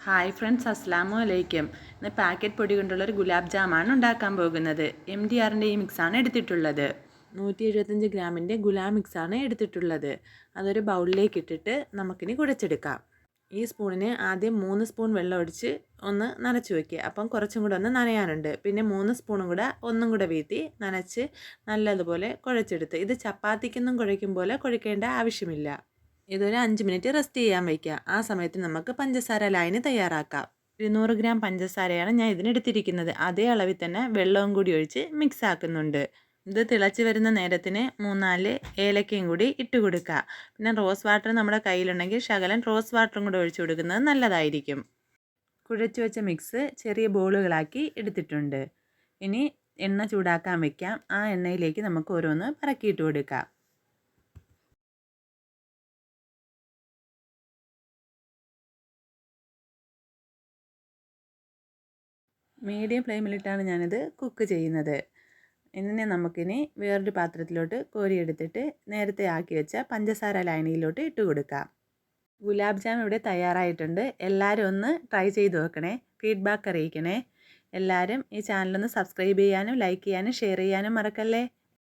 Hi friends, അസ്സലാമു അലൈക്കും. ഇന്ന് പാക്കറ്റ് പൊടി കൊണ്ടുള്ളൊരു ഗുലാബ് ജാമാണ് ഉണ്ടാക്കാൻ പോകുന്നത്. MDRൻ്റെ ഈ മിക്സാണ് എടുത്തിട്ടുള്ളത്. 175 ഗ്രാമിൻ്റെ ഗുലാബ് മിക്സാണ് എടുത്തിട്ടുള്ളത്. അതൊരു ബൗളിലേക്ക് ഇട്ടിട്ട് നമുക്കിനി കുഴച്ചെടുക്കാം. ഈ സ്പൂണിന് ആദ്യം 3 സ്പൂൺ വെള്ളം ഒഴിച്ച് ഒന്ന് നനച്ച് വയ്ക്കുക. അപ്പം കുറച്ചും കൂടെ ഒന്ന് നനയാനുണ്ട്. പിന്നെ 3 സ്പൂണും കൂടെ ഒന്നും കൂടെ വീത്തി നനച്ച് നല്ലതുപോലെ കുഴച്ചെടുത്ത്. ഇത് ചപ്പാത്തിക്കൊന്നും കുഴയ്ക്കും പോലെ കുഴക്കേണ്ട ആവശ്യമില്ല. ഇതൊരു 5 മിനിറ്റ് റെസ്റ്റ് ചെയ്യാൻ വയ്ക്കുക. ആ സമയത്ത് നമുക്ക് പഞ്ചസാര ലായനി തയ്യാറാക്കാം. 200 ഗ്രാം പഞ്ചസാരയാണ് ഞാൻ ഇതിനെടുത്തിരിക്കുന്നത്. അതേ അളവിൽ തന്നെ വെള്ളവും കൂടി ഒഴിച്ച് മിക്സ് ആക്കുന്നുണ്ട്. ഇത് തിളച്ച് വരുന്ന നേരത്തിന് 3-4 ഏലക്കയും കൂടി ഇട്ട് കൊടുക്കുക. പിന്നെ റോസ് വാട്ടർ നമ്മുടെ കയ്യിലുണ്ടെങ്കിൽ ശകലം റോസ് വാട്ടറും കൂടി ഒഴിച്ചു കൊടുക്കുന്നത് നല്ലതായിരിക്കും. കുഴച്ച് വെച്ച മിക്സ് ചെറിയ ബോളുകളാക്കി എടുത്തിട്ടുണ്ട്. ഇനി എണ്ണ ചൂടാക്കാൻ വയ്ക്കാം. ആ എണ്ണയിലേക്ക് നമുക്ക് ഓരോന്ന് പറക്കിയിട്ട് കൊടുക്കാം. മീഡിയം ഫ്ലെയിമിലിട്ടാണ് ഞാനിത് കുക്ക് ചെയ്യുന്നത്. ഇതിനെ നമുക്കിനി വേറൊരു പാത്രത്തിലോട്ട് കോരിയെടുത്തിട്ട് നേരത്തെ ആക്കി വെച്ച പഞ്ചസാര ലായനിയിലോട്ട് ഇട്ട് കൊടുക്കാം. ഗുലാബ് ജാം ഇവിടെ തയ്യാറായിട്ടുണ്ട്. എല്ലാവരും ഒന്ന് ട്രൈ ചെയ്ത് നോക്കണേ. ഫീഡ്ബാക്ക് അറിയിക്കണേ. എല്ലാവരും ഈ ചാനലൊന്ന് സബ്സ്ക്രൈബ് ചെയ്യാനും ലൈക്ക് ചെയ്യാനും ഷെയർ ചെയ്യാനും മറക്കല്ലേ.